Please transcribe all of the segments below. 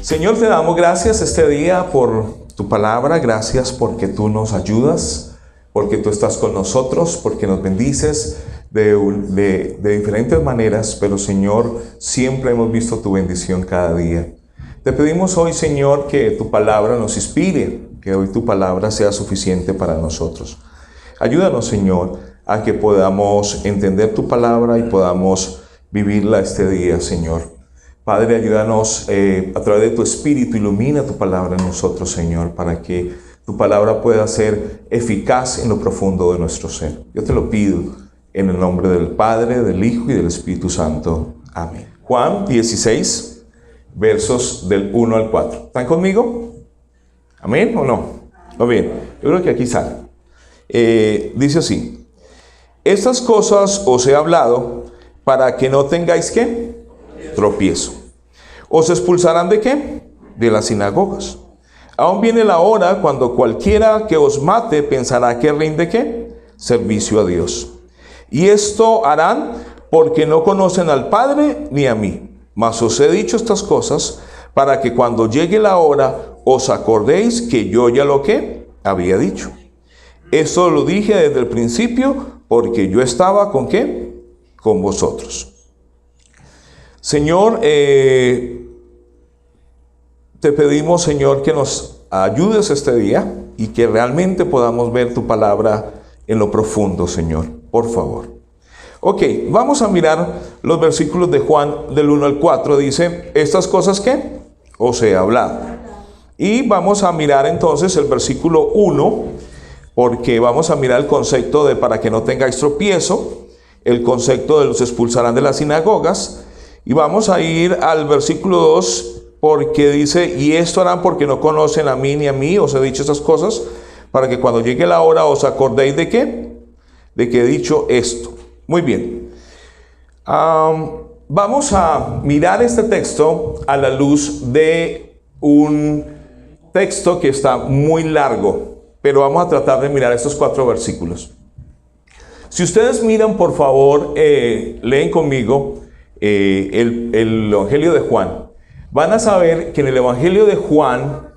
Señor, te damos gracias este día por tu palabra, gracias porque tú nos ayudas, porque tú estás con nosotros, porque nos bendices de diferentes maneras, pero Señor, siempre hemos visto tu bendición cada día. Te pedimos hoy, Señor, que tu palabra nos inspire, que hoy tu palabra sea suficiente para nosotros. Ayúdanos, Señor, a que podamos entender tu palabra y podamos vivirla este día, Señor. Padre, ayúdanos a través de tu Espíritu, ilumina tu palabra en nosotros, Señor, para que tu palabra pueda ser eficaz en lo profundo de nuestro ser. Yo te lo pido en el nombre del Padre, del Hijo y del Espíritu Santo. Amén. Juan 16, versos del 1 al 4. ¿Están conmigo? ¿Amén o no? Muy bien, yo creo que aquí sale. Dice así: estas cosas os he hablado para que no tengáis ¿qué? Tropiezo. ¿Os expulsarán de qué? De las sinagogas. Aún viene la hora cuando cualquiera que os mate pensará que rinde ¿qué? Servicio a Dios. Y esto harán porque no conocen al Padre ni a mí. Mas os he dicho estas cosas para que cuando llegue la hora os acordéis que yo ya lo que había dicho. Esto lo dije desde el principio porque yo estaba ¿con qué? Con vosotros. Señor, te pedimos, Señor, que nos ayudes este día y que realmente podamos ver tu palabra en lo profundo, Señor, por favor. Ok, vamos a mirar los versículos de Juan del 1 al 4. Dice, estas cosas que os he hablado. Y vamos a mirar entonces el versículo 1, porque vamos a mirar el concepto de para que no tengáis tropiezo, el concepto de los expulsarán de las sinagogas. Y vamos a ir al versículo 2, porque dice, y esto harán porque no conocen a mí ni a mí, os he dicho estas cosas, para que cuando llegue la hora os acordéis de qué, de que he dicho esto. Muy bien. Vamos a mirar este texto a la luz de un texto que está muy largo, pero vamos a tratar de mirar estos 4 versículos. Si ustedes miran, por favor, leen conmigo el Evangelio de Juan. Van a saber que en el Evangelio de Juan,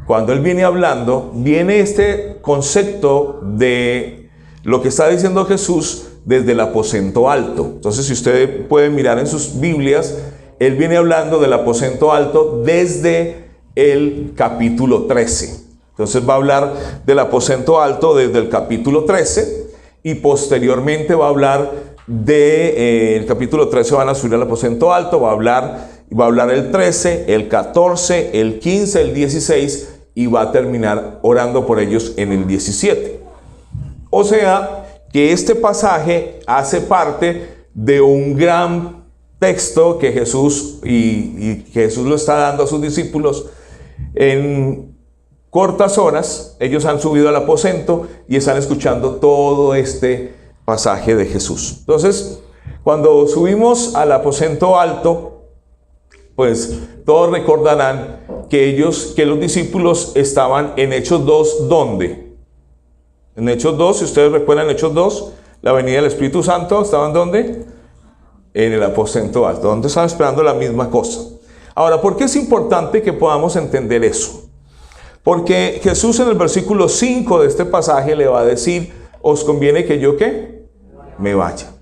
cuando él viene hablando, viene este concepto de lo que está diciendo Jesús desde el aposento alto. Entonces, si ustedes pueden mirar en sus Biblias, él viene hablando del aposento alto desde el capítulo 13. Entonces va a hablar del aposento alto desde el capítulo 13 y posteriormente va a hablar el capítulo 13 van a subir al aposento alto, va a hablar el 13, el 14, el 15, el 16 y va a terminar orando por ellos en el 17. O sea, que este pasaje hace parte de un gran texto que Jesús y Jesús lo está dando a sus discípulos en cortas horas. Ellos han subido al aposento y están escuchando todo este pasaje de Jesús. Entonces, cuando subimos al aposento alto, pues todos recordarán que los discípulos estaban en Hechos 2, ¿dónde? En Hechos 2, si ustedes recuerdan Hechos 2, la venida del Espíritu Santo, ¿estaban dónde? En el aposento alto, donde estaban esperando la misma cosa. Ahora, ¿por qué es importante que podamos entender eso? Porque Jesús en el versículo 5 de este pasaje le va a decir, os conviene que yo ¿qué? Me vaya.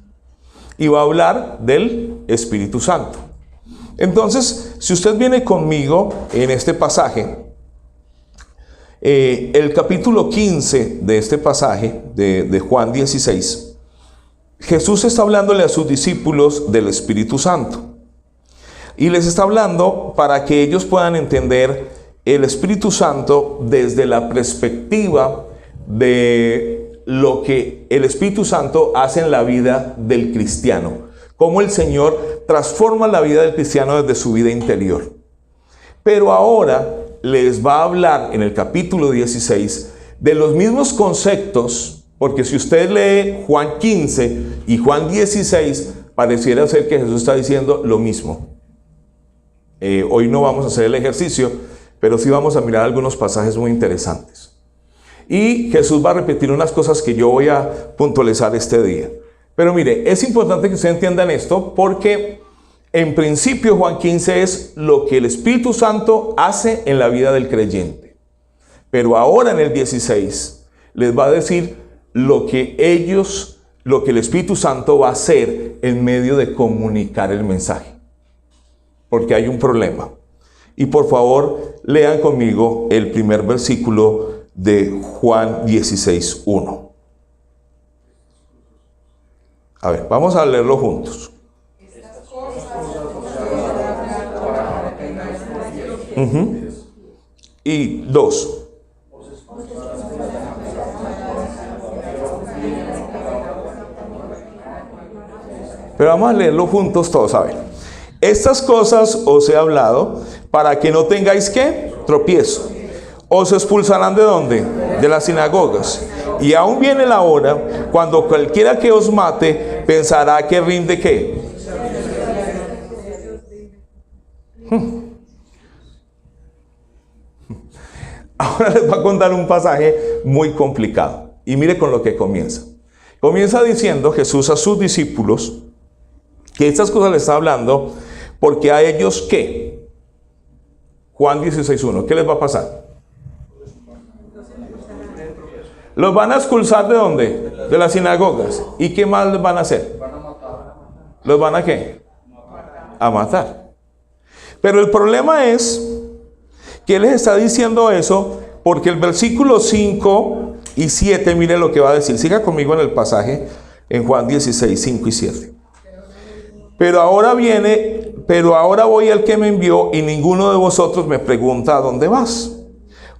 Y va a hablar del Espíritu Santo. Entonces, si usted viene conmigo en este pasaje, el capítulo 15 de este pasaje de Juan 16, Jesús está hablándole a sus discípulos del Espíritu Santo. Y les está hablando para que ellos puedan entender el Espíritu Santo desde la perspectiva de lo que el Espíritu Santo hace en la vida del cristiano, cómo el Señor transforma la vida del cristiano desde su vida interior. Pero ahora les va a hablar en el capítulo 16 de los mismos conceptos, porque si usted lee Juan 15 y Juan 16, pareciera ser que Jesús está diciendo lo mismo. Hoy no vamos a hacer el ejercicio, pero sí vamos a mirar algunos pasajes muy interesantes. Y Jesús va a repetir unas cosas que yo voy a puntualizar este día. Pero mire, es importante que ustedes entiendan esto porque En principio, Juan 15 es lo que el Espíritu Santo hace en la vida del creyente. Pero ahora en el 16 les va a decir lo que el Espíritu Santo va a hacer en medio de comunicar el mensaje. Porque hay un problema. Y por favor, lean conmigo el primer versículo de Juan 16:1. A ver, vamos a leerlo juntos. Y 2. Pero vamos a leerlo juntos todos, a ver. Estas cosas os he hablado para que no tengáis ¿qué? Tropiezo. Os expulsarán ¿de dónde? De las sinagogas. Y aún viene la hora cuando cualquiera que os mate pensará que rinde ¿qué? Ahora les voy a contar un pasaje muy complicado. Y mire con lo que comienza. Comienza diciendo Jesús a sus discípulos que estas cosas les está hablando porque a ellos ¿qué? Juan 16:1. ¿Qué les va a pasar? Los van a expulsar ¿de dónde? De las sinagogas. ¿Y qué más les van a hacer? ¿Los van a qué? A matar. Pero el problema es que Él les está diciendo eso porque el versículo 5 y 7, mire lo que va a decir. Siga conmigo en el pasaje en Juan 16, 5 y 7. Pero ahora voy al que me envió y ninguno de vosotros me pregunta ¿a dónde vas?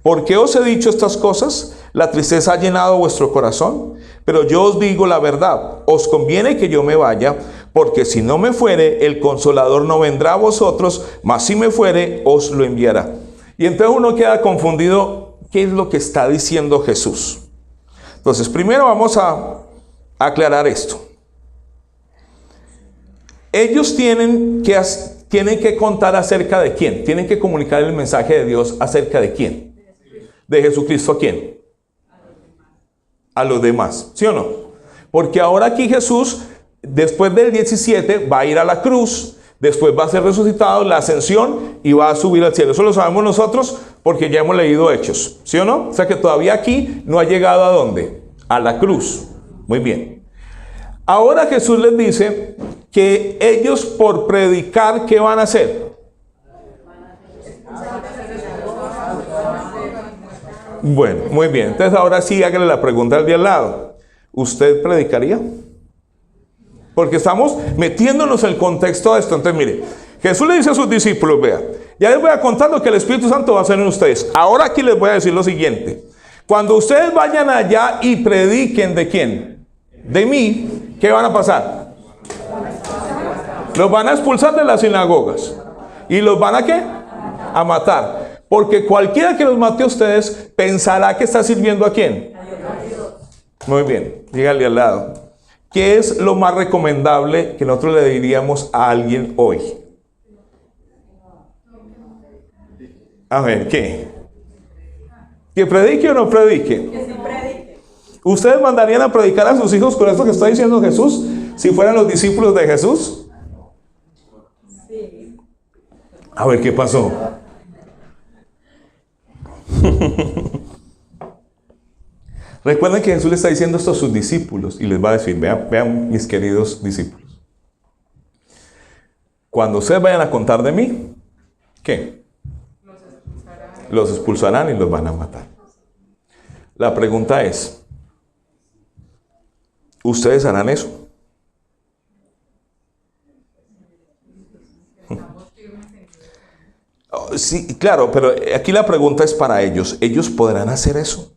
¿Por qué os he dicho estas cosas? La tristeza ha llenado vuestro corazón. Pero yo os digo la verdad, os conviene que yo me vaya, porque si no me fuere, el Consolador no vendrá a vosotros, mas si me fuere, os lo enviará. Y entonces uno queda confundido, ¿qué es lo que está diciendo Jesús? Entonces, primero vamos a aclarar esto. Ellos tienen que contar acerca de quién, tienen que comunicar el mensaje de Dios acerca de quién. ¿De Jesucristo a quién? A los demás, ¿sí o no? Porque ahora aquí Jesús, después del 17, va a ir a la cruz, después va a ser resucitado, la ascensión y va a subir al cielo. Eso lo sabemos nosotros porque ya hemos leído Hechos, ¿sí o no? O sea que todavía aquí no ha llegado ¿a dónde? A la cruz. Muy bien. Ahora Jesús les dice que ellos por predicar, ¿qué van a hacer? Bueno, muy bien. Entonces ahora sí hágale la pregunta al de al lado. ¿Usted predicaría? Porque estamos metiéndonos en el contexto de esto. Entonces mire, Jesús le dice a sus discípulos, vea, ya les voy a contar lo que el Espíritu Santo va a hacer en ustedes. Ahora aquí les voy a decir lo siguiente. Cuando ustedes vayan allá y prediquen, ¿de quién? De mí, ¿qué van a pasar? Los van a expulsar de las sinagogas. ¿Y los van a qué? A matar. Porque cualquiera que los mate a ustedes pensará que está sirviendo ¿a quién? Muy bien, dígale al lado. ¿Qué es lo más recomendable que nosotros le diríamos a alguien hoy? A ver, ¿qué? ¿Que predique o no predique? Que sí predique. ¿Ustedes mandarían a predicar a sus hijos con esto que está diciendo Jesús? Si fueran los discípulos de Jesús. Sí. A ver, ¿qué pasó? Recuerden que Jesús le está diciendo esto a sus discípulos y les va a decir, vean mis queridos discípulos, cuando ustedes vayan a contar de mí, ¿qué? Los expulsarán y los van a matar. La pregunta es, ¿ustedes harán eso? Sí, claro, pero aquí la pregunta es para ellos. ¿Ellos podrán hacer eso?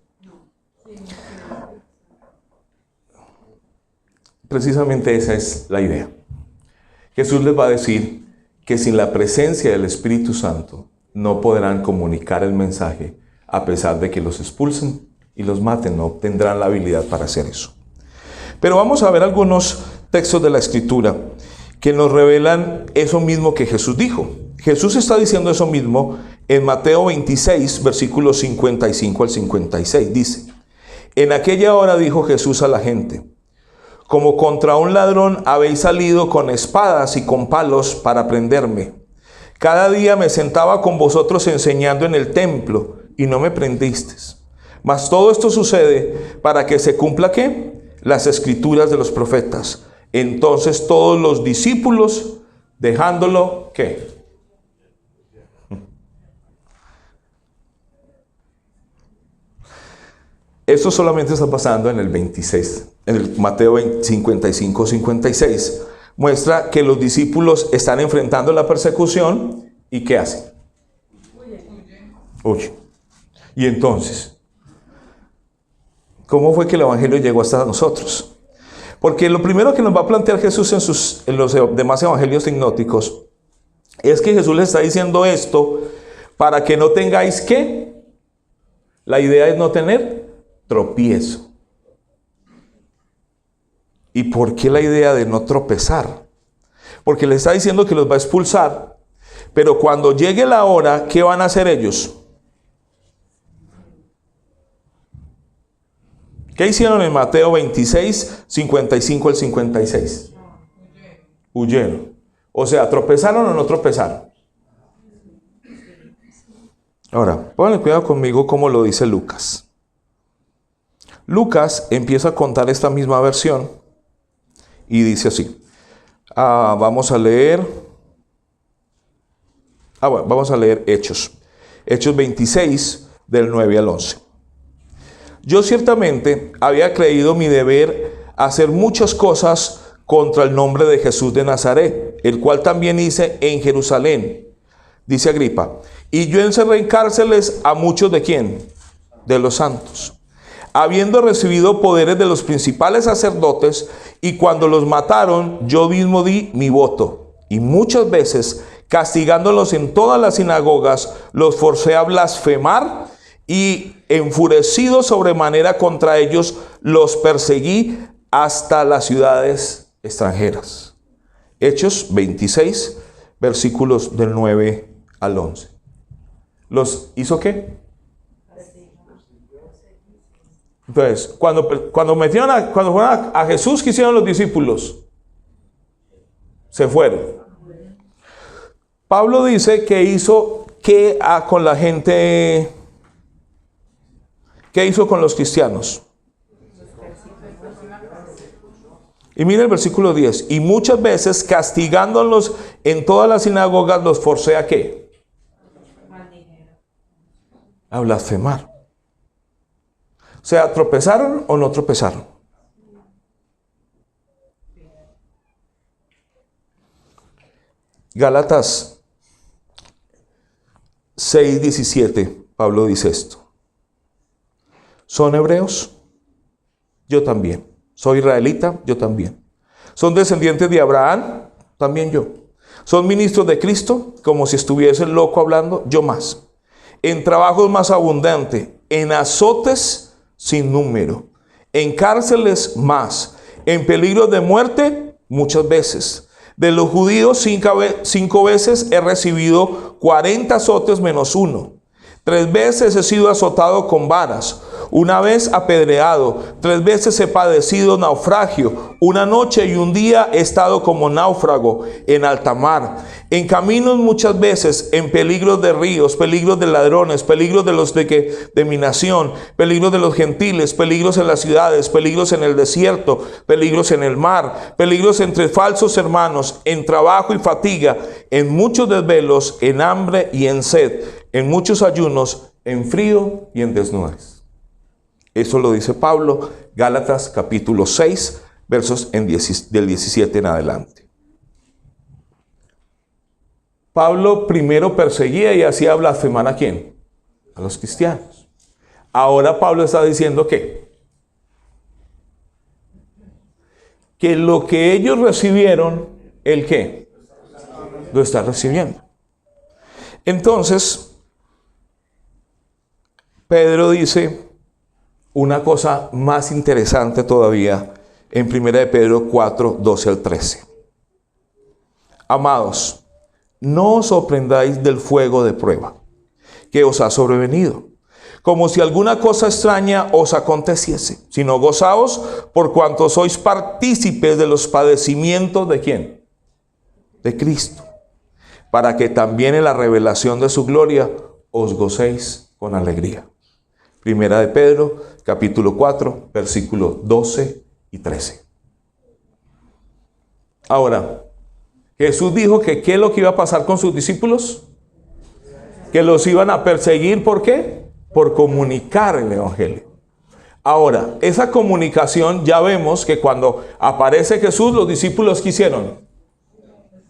Precisamente esa es la idea. Jesús les va a decir que sin la presencia del Espíritu Santo no podrán comunicar el mensaje a pesar de que los expulsen y los maten. No tendrán la habilidad para hacer eso. Pero vamos a ver algunos textos de la Escritura que nos revelan eso mismo que Jesús dijo. Jesús está diciendo eso mismo en Mateo 26, versículos 55 al 56. Dice, en aquella hora dijo Jesús a la gente, Como contra un ladrón habéis salido con espadas y con palos para prenderme. Cada día me sentaba con vosotros enseñando en el templo y no me prendisteis. Mas todo esto sucede para que se cumpla ¿qué? Las escrituras de los profetas. Entonces todos los discípulos, dejándolo, ¿qué? Eso solamente está pasando en el 26, en el Mateo 55-56. Muestra que los discípulos están enfrentando la persecución y ¿qué hacen? Huyen. Y entonces, ¿cómo fue que el evangelio llegó hasta nosotros? Porque lo primero que nos va a plantear Jesús en los demás evangelios sinópticos es que Jesús les está diciendo esto para que no tengáis ¿qué? La idea es no tener tropiezo. ¿Y por qué la idea de no tropezar? Porque les está diciendo que los va a expulsar, pero cuando llegue la hora, ¿qué van a hacer ellos? ¿Qué hicieron en Mateo 26, 55 al 56? Huyeron. O sea, ¿tropezaron o no tropezaron? Ahora, pónganle cuidado conmigo como lo dice Lucas. Lucas empieza a contar esta misma versión y dice así. Vamos a leer Hechos. Hechos 26, del 9 al 11. Yo ciertamente había creído mi deber hacer muchas cosas contra el nombre de Jesús de Nazaret, el cual también hice en Jerusalén. Dice Agripa, y yo encerré en cárceles a muchos ¿de quién? De los santos, habiendo recibido poderes de los principales sacerdotes, y cuando los mataron, yo mismo di mi voto. Y muchas veces, castigándolos en todas las sinagogas, los forcé a blasfemar, y enfurecido sobremanera contra ellos, los perseguí hasta las ciudades extranjeras. Hechos 26, versículos del 9 al 11. ¿Los hizo qué? Entonces, cuando fueron a Jesús, ¿qué hicieron los discípulos? Se fueron. Pablo dice que hizo ¿qué con la gente? ¿Qué hizo con los cristianos? Y mira el versículo 10. Y muchas veces castigándolos en todas las sinagogas los forcé a ¿qué? A blasfemar. O sea, ¿tropezaron o no tropezaron? Gálatas 6:17, Pablo dice esto. ¿Son hebreos? Yo también. ¿Soy israelita? Yo también. ¿Son descendientes de Abraham? También yo. ¿Son ministros de Cristo? Como si estuviese loco hablando, yo más. En trabajos más abundantes, en azotes sin número, en cárceles más, en peligro de muerte muchas veces. De los judíos 5 veces he recibido 40 azotes menos 1. 3 veces he sido azotado con varas, 1 vez apedreado, 3 veces he padecido naufragio, 1 noche y 1 día he estado como náufrago en alta mar, en caminos muchas veces, en peligros de ríos, peligros de ladrones, peligros de los de mi nación, peligros de los gentiles, peligros en las ciudades, peligros en el desierto, peligros en el mar, peligros entre falsos hermanos, en trabajo y fatiga, en muchos desvelos, en hambre y en sed, en muchos ayunos, en frío y en desnudez. Eso lo dice Pablo, Gálatas capítulo 6, versos del 17 en adelante. Pablo primero perseguía y hacía blasfemar ¿a quién? A los cristianos. Ahora Pablo está diciendo que lo que ellos recibieron, ¿el qué? Lo está recibiendo. Entonces, Pedro dice una cosa más interesante todavía en 1 de Pedro 4, 12 al 13. Amados, no os sorprendáis del fuego de prueba que os ha sobrevenido, como si alguna cosa extraña os aconteciese, sino gozaos por cuanto sois partícipes de los padecimientos ¿de quién? De Cristo, para que también en la revelación de su gloria os gocéis con alegría. Primera de Pedro, capítulo 4, versículos 12 y 13. Ahora, Jesús dijo que ¿qué es lo que iba a pasar con sus discípulos? Que los iban a perseguir, ¿por qué? Por comunicar el evangelio. Ahora, esa comunicación ya vemos que cuando aparece Jesús, los discípulos ¿qué hicieron?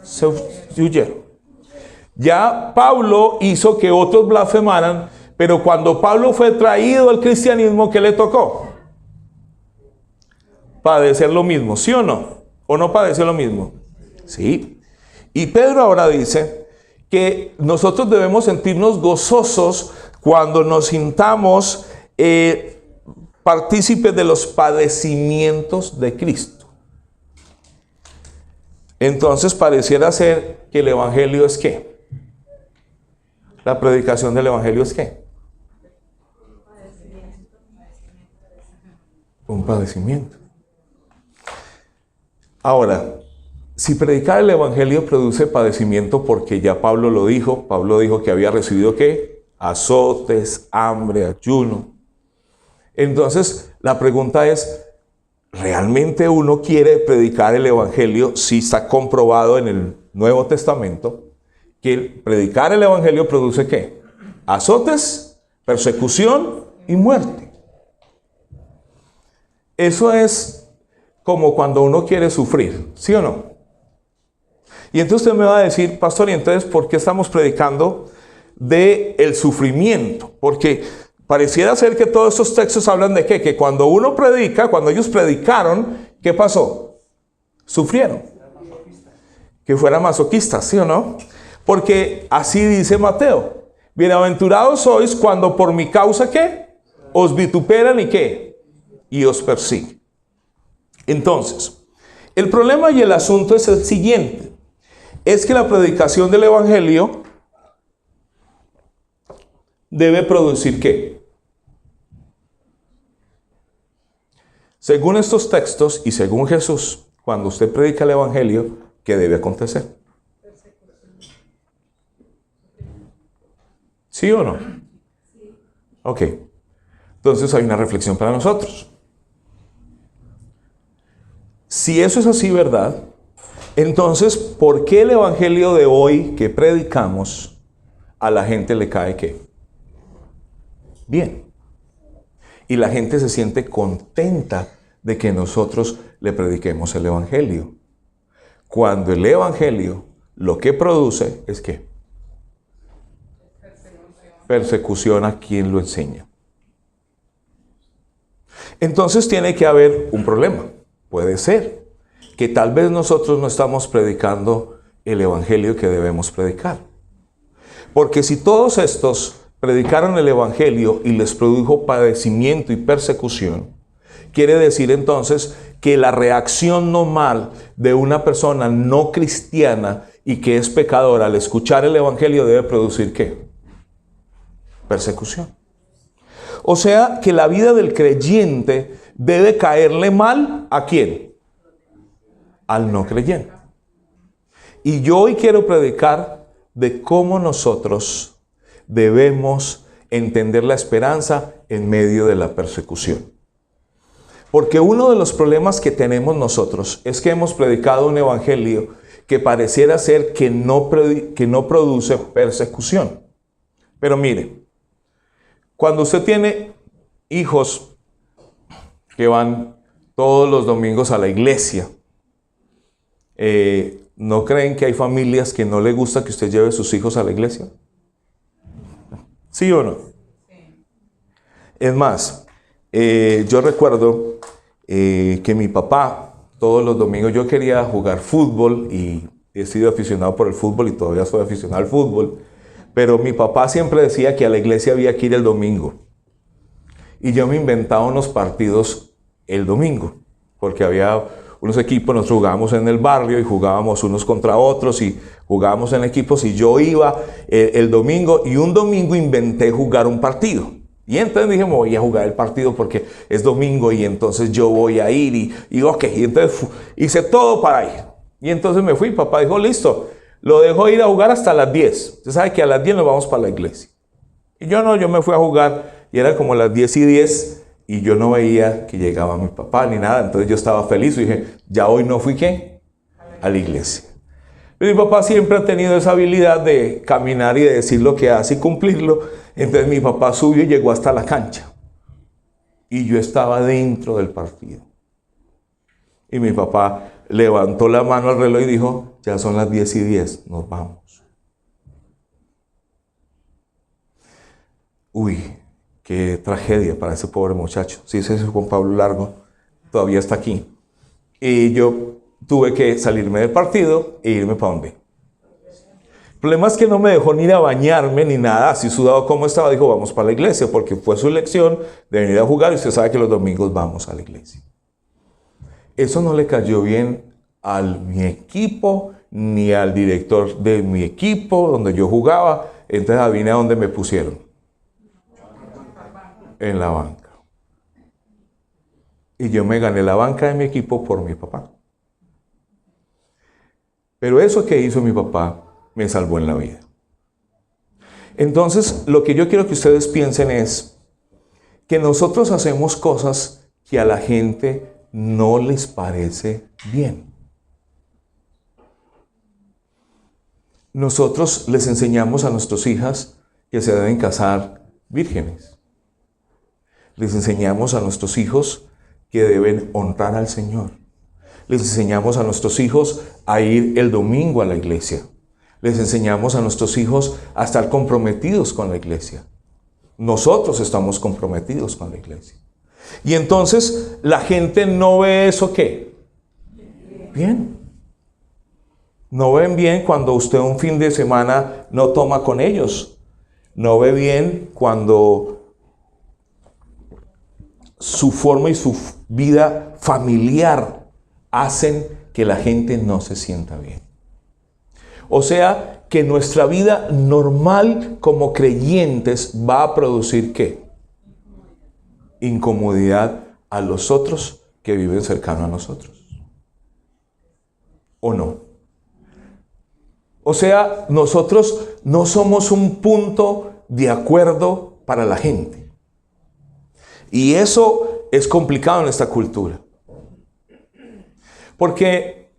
Se huyeron. Ya Pablo hizo que otros blasfemaran, pero cuando Pablo fue traído al cristianismo, ¿qué le tocó? Padecer lo mismo, ¿sí o no? ¿O no padeció lo mismo? Sí. Y Pedro ahora dice que nosotros debemos sentirnos gozosos cuando nos sintamos partícipes de los padecimientos de Cristo. Entonces pareciera ser que el evangelio es ¿qué? La predicación del evangelio es ¿qué? Un padecimiento. Ahora, si predicar el evangelio produce padecimiento, porque ya Pablo dijo que había recibido ¿qué? Azotes, hambre, ayuno. Entonces, la pregunta es, ¿realmente uno quiere predicar el evangelio si está comprobado en el Nuevo Testamento que predicar el evangelio produce ¿qué? Azotes, persecución y muerte? Eso es como cuando uno quiere sufrir, ¿sí o no? Y entonces usted me va a decir, pastor, ¿y entonces por qué estamos predicando del sufrimiento? Porque pareciera ser que todos estos textos hablan de ¿qué? Que cuando uno predica, cuando ellos predicaron, ¿qué pasó? Sufrieron. Que fueran masoquistas, ¿sí o no? Porque así dice Mateo. Bienaventurados sois cuando por mi causa ¿qué? Os vituperan y ¿qué? Y os persiguen. Entonces, el problema y el asunto es el siguiente. Es que la predicación del evangelio debe producir ¿qué? Según estos textos y según Jesús, cuando usted predica el evangelio, ¿qué debe acontecer? ¿Sí o no? Ok. Entonces hay una reflexión para nosotros. Si eso es así, ¿verdad? Entonces, ¿por qué el evangelio de hoy que predicamos a la gente le cae qué? Bien. Y la gente se siente contenta de que nosotros le prediquemos el evangelio. Cuando el evangelio lo que produce es ¿qué? Persecución a quien lo enseña. Entonces tiene que haber un problema. Puede ser que tal vez nosotros no estamos predicando el evangelio que debemos predicar. Porque si todos estos predicaron el evangelio y les produjo padecimiento y persecución, quiere decir entonces que la reacción normal de una persona no cristiana y que es pecadora al escuchar el evangelio debe producir ¿qué? Persecución. O sea que la vida del creyente debe caerle mal ¿a quién? Al no creyente. Y yo hoy quiero predicar de cómo nosotros debemos entender la esperanza en medio de la persecución. Porque uno de los problemas que tenemos nosotros es que hemos predicado un evangelio que pareciera ser que no produce persecución. Pero mire, cuando usted tiene hijos que van todos los domingos a la iglesia, ¿no creen que hay familias que no les gusta que usted lleve a sus hijos a la iglesia? ¿Sí o no? Sí. Es más, yo recuerdo que mi papá, todos los domingos, yo quería jugar fútbol y he sido aficionado por el fútbol y todavía soy aficionado al fútbol, pero mi papá siempre decía que a la iglesia había que ir el domingo. Y yo me inventaba unos partidos el domingo, porque había unos equipos, nosotros jugábamos en el barrio y jugábamos unos contra otros y jugábamos en equipos y yo iba el domingo y un domingo inventé jugar un partido. Y entonces dije, me voy a jugar el partido porque es domingo y entonces yo voy a ir y ok, y entonces hice todo para ir. Y entonces me fui, papá dijo, listo, lo dejó ir a jugar hasta las 10. Usted sabe que a las 10 nos vamos para la iglesia. Y yo no, yo me fui a jugar y era como las 10:10 y yo no veía que llegaba mi papá ni nada. Entonces yo estaba feliz y dije, ya hoy no fui, ¿qué? A la iglesia. Pero mi papá siempre ha tenido esa habilidad de caminar y de decir lo que hace y cumplirlo. Entonces mi papá subió y llegó hasta la cancha. Y yo estaba dentro del partido. Y mi papá levantó la mano al reloj y dijo, ya son las 10:10, nos vamos. Uy, qué tragedia para ese pobre muchacho. Sí, ese es Juan Pablo Largo, todavía está aquí. Y yo tuve que salirme del partido e irme para donde. El problema es que no me dejó ni ir a bañarme ni nada, así sudado como estaba, dijo vamos para la iglesia, porque fue su elección de venir a jugar y usted sabe que los domingos vamos a la iglesia. Eso no le cayó bien a mi equipo, ni al director de mi equipo, donde yo jugaba. Entonces adivina dónde me pusieron. En la banca. Y yo me gané la banca de mi equipo por mi papá. Pero eso que hizo mi papá me salvó en la vida. Entonces, lo que yo quiero que ustedes piensen es que nosotros hacemos cosas que a la gente no les parece bien. Nosotros les enseñamos a nuestras hijas que se deben casar vírgenes. Les enseñamos a nuestros hijos que deben honrar al Señor. Les enseñamos a nuestros hijos a ir el domingo a la iglesia. Les enseñamos a nuestros hijos a estar comprometidos con la iglesia. Nosotros estamos comprometidos con la iglesia. Y entonces la gente no ve eso ¿qué? Bien. No ven bien cuando usted un fin de semana no toma con ellos. No ve bien cuando su forma y su vida familiar hacen que la gente no se sienta bien. O sea, que nuestra vida normal como creyentes va a producir ¿qué? Incomodidad a los otros que viven cercano a nosotros. ¿O no? O sea, nosotros no somos un punto de acuerdo para la gente. Y eso es complicado en esta cultura. Porque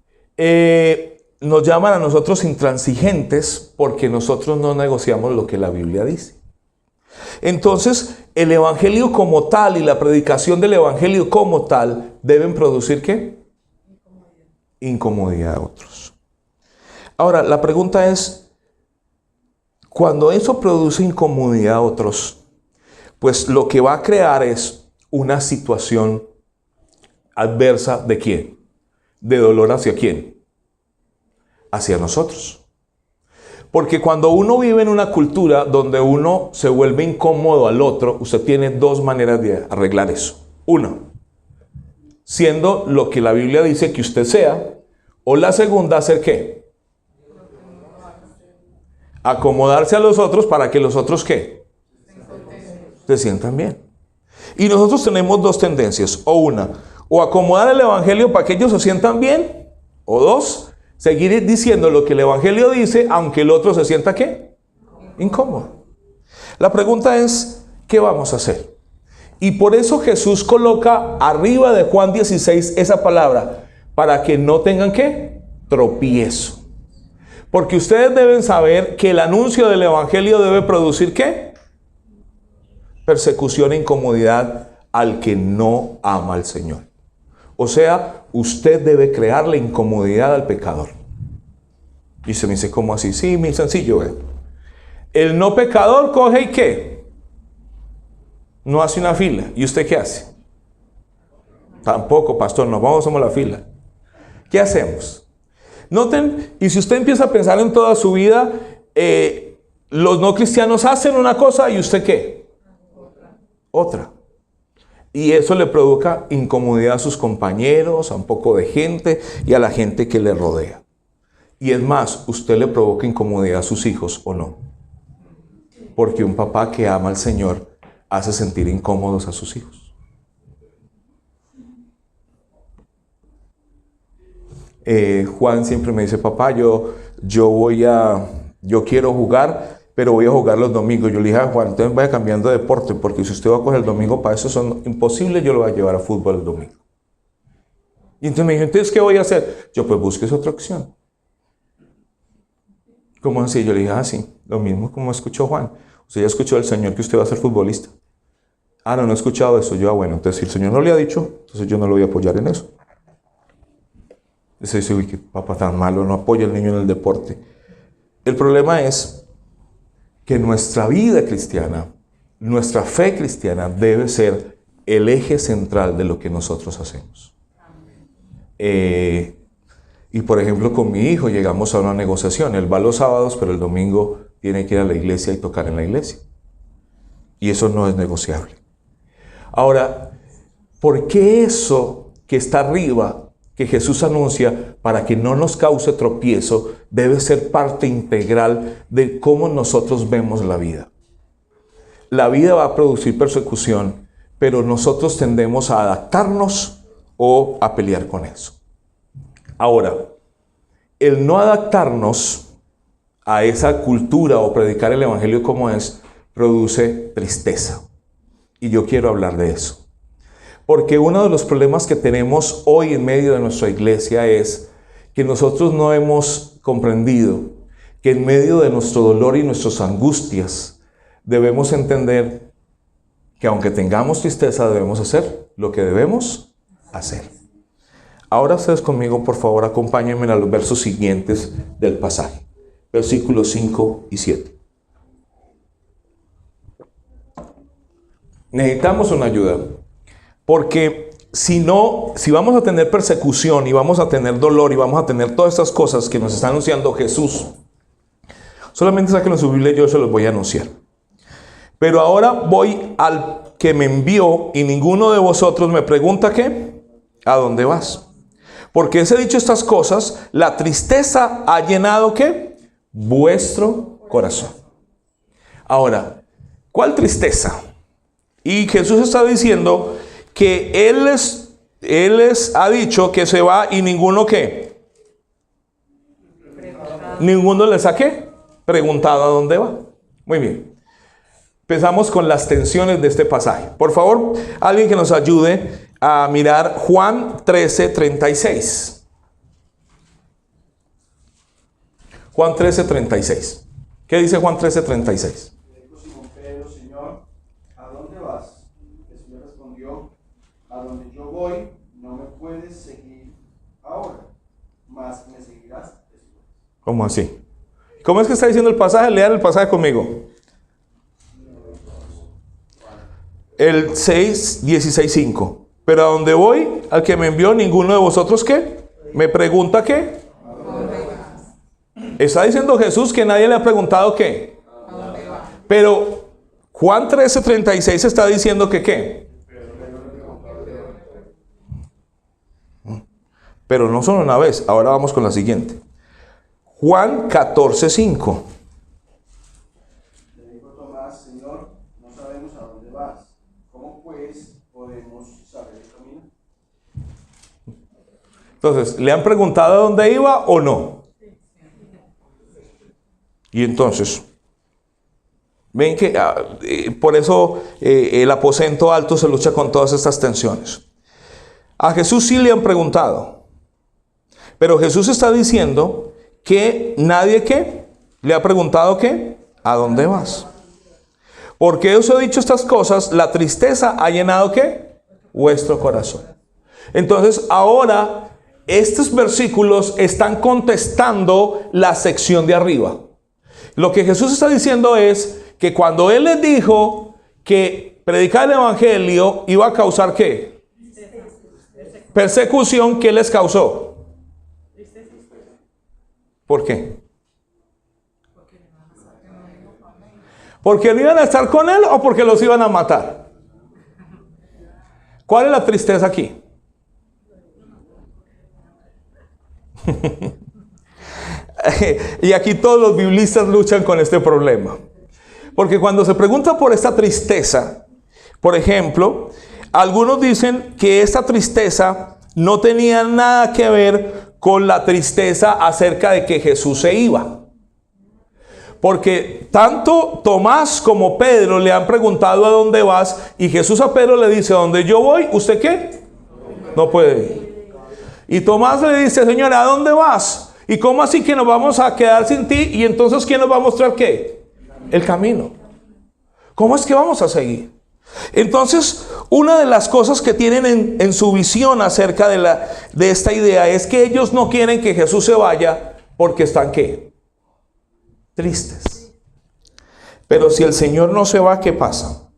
nos llaman a nosotros intransigentes porque nosotros no negociamos lo que la Biblia dice. Entonces, el evangelio como tal y la predicación del evangelio como tal deben producir ¿qué? Incomodidad a otros. Ahora, la pregunta es, cuando eso produce incomodidad a otros, pues lo que va a crear es una situación adversa ¿de quién? De dolor hacia quién? Hacia nosotros. Porque cuando uno vive en una cultura donde uno se vuelve incómodo al otro, usted tiene dos maneras de arreglar eso. Una, siendo lo que la Biblia dice que usted sea, o la segunda, hacer ¿qué? Acomodarse a los otros para que los otros ¿qué? Se sientan bien. Y nosotros tenemos dos tendencias, o una, o acomodar el evangelio para que ellos se sientan bien, o dos, seguir diciendo lo que el evangelio dice, aunque el otro se sienta ¿qué? Incómodo. La pregunta es, ¿qué vamos a hacer? Y por eso Jesús coloca arriba de Juan 16 esa palabra, para que no tengan ¿qué? Tropiezo. Porque ustedes deben saber que el anuncio del evangelio debe producir ¿qué? Persecución e incomodidad al que no ama al Señor. O sea, usted debe crearle incomodidad al pecador. Y se me dice, ¿cómo así? Sí, muy sencillo. El no pecador coge y ¿qué? No hace una fila. ¿Y usted qué hace? Tampoco, pastor, nos vamos a la fila. ¿Qué hacemos? Noten, y si usted empieza a pensar en toda su vida, los no cristianos hacen una cosa y usted ¿qué? Otra. Y eso le provoca incomodidad a sus compañeros, a un poco de gente y a la gente que le rodea. Y es más, usted le provoca incomodidad a sus hijos, ¿o no? Porque un papá que ama al Señor hace sentir incómodos a sus hijos. Juan siempre me dice, papá, yo quiero jugar, pero voy a jugar los domingos. Yo le dije a Juan, entonces vaya cambiando de deporte, porque si usted va a coger el domingo para eso son imposibles, yo lo voy a llevar a fútbol el domingo. Y entonces me dijo, entonces, ¿qué voy a hacer? Yo, pues busques otra opción. ¿Cómo así? Yo le dije, sí, lo mismo como escuchó Juan. Usted ya escuchó del Señor que usted va a ser futbolista. No he escuchado eso. Yo, bueno, entonces si el Señor no le ha dicho, entonces yo no lo voy a apoyar en eso. Entonces dice, uy, qué papá tan malo, no apoya al niño en el deporte. El problema es que nuestra vida cristiana, nuestra fe cristiana debe ser el eje central de lo que nosotros hacemos. Y por ejemplo, con mi hijo llegamos a una negociación. Él va los sábados, pero el domingo tiene que ir a la iglesia y tocar en la iglesia. Y eso no es negociable. Ahora, ¿por qué eso que está arriba, que Jesús anuncia, para que no nos cause tropiezo, debe ser parte integral de cómo nosotros vemos la vida? La vida va a producir persecución, pero nosotros tendemos a adaptarnos o a pelear con eso. Ahora, el no adaptarnos a esa cultura o predicar el evangelio como es, produce tristeza. Y yo quiero hablar de eso. Porque uno de los problemas que tenemos hoy en medio de nuestra iglesia es que nosotros no hemos comprendido que en medio de nuestro dolor y nuestras angustias debemos entender que aunque tengamos tristeza debemos hacer lo que debemos hacer. Ahora ustedes conmigo, por favor, acompáñenme a los versos siguientes del pasaje. Versículos 5 y 7. Necesitamos una ayuda. Porque si vamos a tener persecución y vamos a tener dolor y vamos a tener todas estas cosas que nos está anunciando Jesús, solamente saquen su Biblia y yo se los voy a anunciar. Pero ahora voy al que me envió y ninguno de vosotros me pregunta ¿qué? ¿A dónde vas? Porque os he dicho estas cosas, la tristeza ha llenado ¿qué? Vuestro corazón. Ahora, ¿cuál tristeza? Y Jesús está diciendo que Él les ha dicho que se va y ninguno ¿qué? Ninguno les ha ¿qué? Preguntado a dónde va. Muy bien. Empezamos con las tensiones de este pasaje. Por favor, alguien que nos ayude a mirar Juan 13:36. Juan 13:36. ¿Qué dice Juan 13:36? A donde yo voy, no me puedes seguir ahora, mas me seguirás después. ¿Cómo así? ¿Cómo es que está diciendo el pasaje? Lean el pasaje conmigo. El 6:16:5. Pero a donde voy, al que me envió, ninguno de vosotros ¿qué? Me pregunta ¿qué? Está diciendo Jesús que nadie le ha preguntado ¿qué? Pero Juan 13:36 está diciendo que ¿qué? Pero no solo una vez. Ahora vamos con la siguiente. Juan 14:5. Le dijo Tomás, Señor, no sabemos a dónde vas. ¿Cómo pues podemos saber el camino? Entonces, ¿le han preguntado a dónde iba o no? Y entonces, ven que por eso el aposento alto se lucha con todas estas tensiones. A Jesús sí le han preguntado. Pero Jesús está diciendo que nadie ¿qué? Le ha preguntado ¿qué? ¿A dónde vas? Porque os he dicho estas cosas, la tristeza ha llenado ¿qué? Vuestro corazón. Entonces ahora estos versículos están contestando la sección de arriba. Lo que Jesús está diciendo es que cuando Él les dijo que predicar el evangelio iba a causar ¿qué? Persecución, ¿qué les causó? ¿Por qué? ¿Porque no iban a estar con Él o porque los iban a matar? ¿Cuál es la tristeza aquí? Y aquí todos los biblistas luchan con este problema. Porque cuando se pregunta por esta tristeza, Por ejemplo, algunos dicen que esta tristeza no tenía nada que ver con la tristeza acerca de que Jesús se iba. Porque tanto Tomás como Pedro le han preguntado a dónde vas, y Jesús a Pedro le dice: ¿a dónde yo voy, usted qué? No puede ir. Y Tomás le dice: Señor, ¿a dónde vas? ¿Y cómo así que nos vamos a quedar sin ti? Y entonces, ¿quién nos va a mostrar qué? El camino. ¿Cómo es que vamos a seguir? Entonces, una de las cosas que tienen en su visión acerca de esta idea es que ellos no quieren que Jesús se vaya porque están ¿qué? Tristes. Pero si el Señor no se va, ¿qué pasa?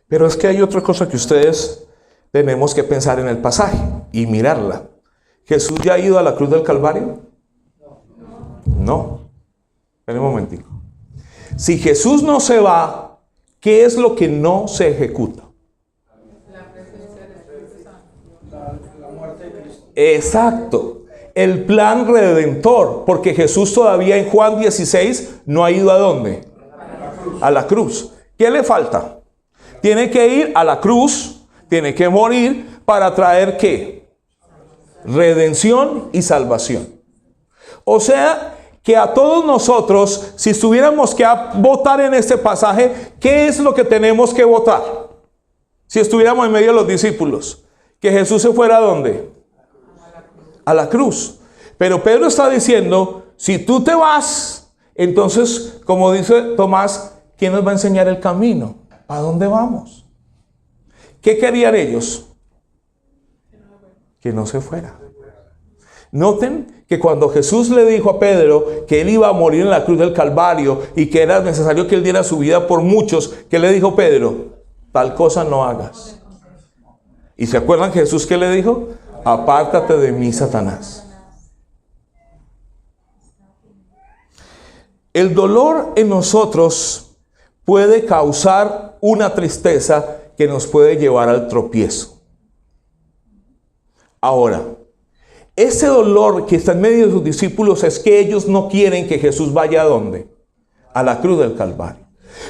Pero es que hay otra cosa que ustedes tenemos que pensar en el pasaje y mirarla. ¿Jesús ya ha ido a la cruz del Calvario? No. Espera un momentico. Si Jesús no se va, ¿qué es lo que no se ejecuta? La muerte de Cristo. Exacto. El plan redentor. Porque Jesús todavía en Juan 16 no ha ido ¿a dónde? A la cruz. ¿Qué le falta? Tiene que ir a la cruz, tiene que morir para traer ¿qué? Redención y salvación. O sea, que a todos nosotros, si estuviéramos que votar en este pasaje, ¿qué es lo que tenemos que votar? Si estuviéramos en medio de los discípulos, que Jesús se fuera ¿a dónde? A la cruz. Pero Pedro está diciendo: si tú te vas, entonces, como dice Tomás, ¿quién nos va a enseñar el camino? ¿A dónde vamos? ¿Qué querían ellos? Que no se fuera. Noten que cuando Jesús le dijo a Pedro que él iba a morir en la cruz del Calvario y que era necesario que él diera su vida por muchos, ¿qué le dijo Pedro? Tal cosa no hagas. ¿Y se acuerdan Jesús qué le dijo? Apártate de mí, Satanás. El dolor en nosotros puede causar una tristeza que nos puede llevar al tropiezo. Ahora, ese dolor que está en medio de sus discípulos es que ellos no quieren que Jesús vaya ¿a dónde? A la cruz del Calvario.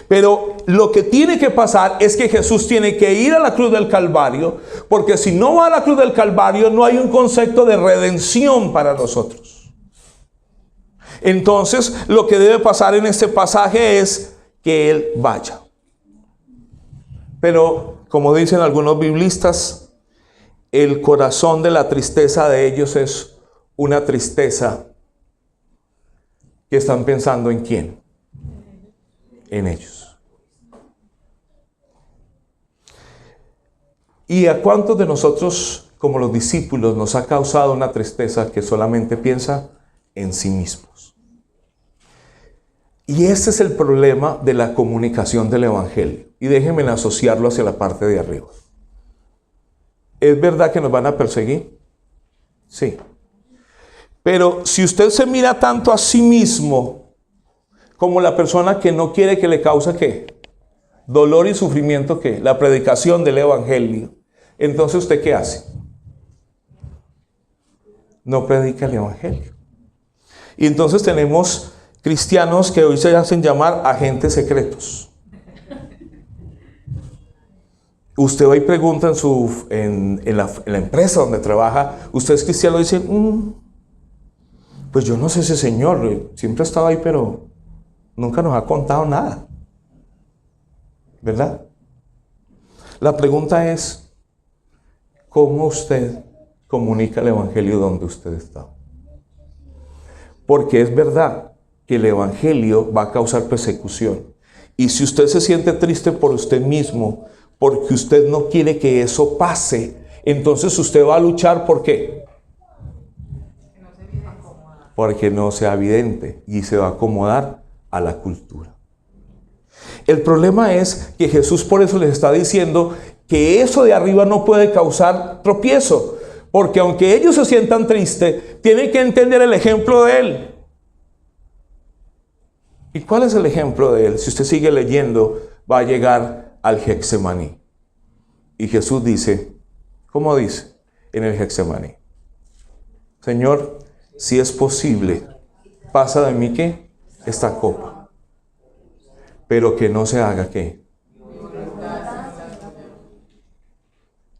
Pero lo que tiene que pasar es que Jesús tiene que ir a la cruz del Calvario, porque si no va a la cruz del Calvario no hay un concepto de redención para nosotros. Entonces, lo que debe pasar en este pasaje es que Él vaya. Pero, como dicen algunos biblistas, el corazón de la tristeza de ellos es una tristeza que están pensando ¿en quién? En ellos. ¿Y a cuántos de nosotros, como los discípulos, nos ha causado una tristeza que solamente piensa en sí mismos? Y este es el problema de la comunicación del Evangelio. Y déjenme asociarlo hacia la parte de arriba. ¿Es verdad que nos van a perseguir? Sí. Pero si usted se mira tanto a sí mismo como la persona que no quiere que le cause ¿qué? Dolor y sufrimiento, ¿qué? La predicación del Evangelio. Entonces, ¿usted qué hace? No predica el Evangelio. Y entonces tenemos cristianos que hoy se hacen llamar agentes secretos. Usted va y pregunta en la empresa donde trabaja, ¿usted es cristiano? Y dice, pues yo no sé ese señor, siempre ha estado ahí, pero nunca nos ha contado nada. ¿Verdad? La pregunta es, ¿cómo usted comunica el Evangelio donde usted está? Porque es verdad que el Evangelio va a causar persecución. Y si usted se siente triste por usted mismo, porque usted no quiere que eso pase, entonces usted va a luchar ¿por qué? Porque no sea evidente y se va a acomodar a la cultura. El problema es que Jesús por eso les está diciendo que eso de arriba no puede causar tropiezo, porque aunque ellos se sientan tristes, tienen que entender el ejemplo de Él. ¿Y cuál es el ejemplo de Él? Si usted sigue leyendo, va a llegar al Getsemaní. Y Jesús dice, ¿cómo dice? En el Getsemaní: Señor, si es posible, pasa de mí ¿qué? Esta copa. pero que no se haga ¿qué?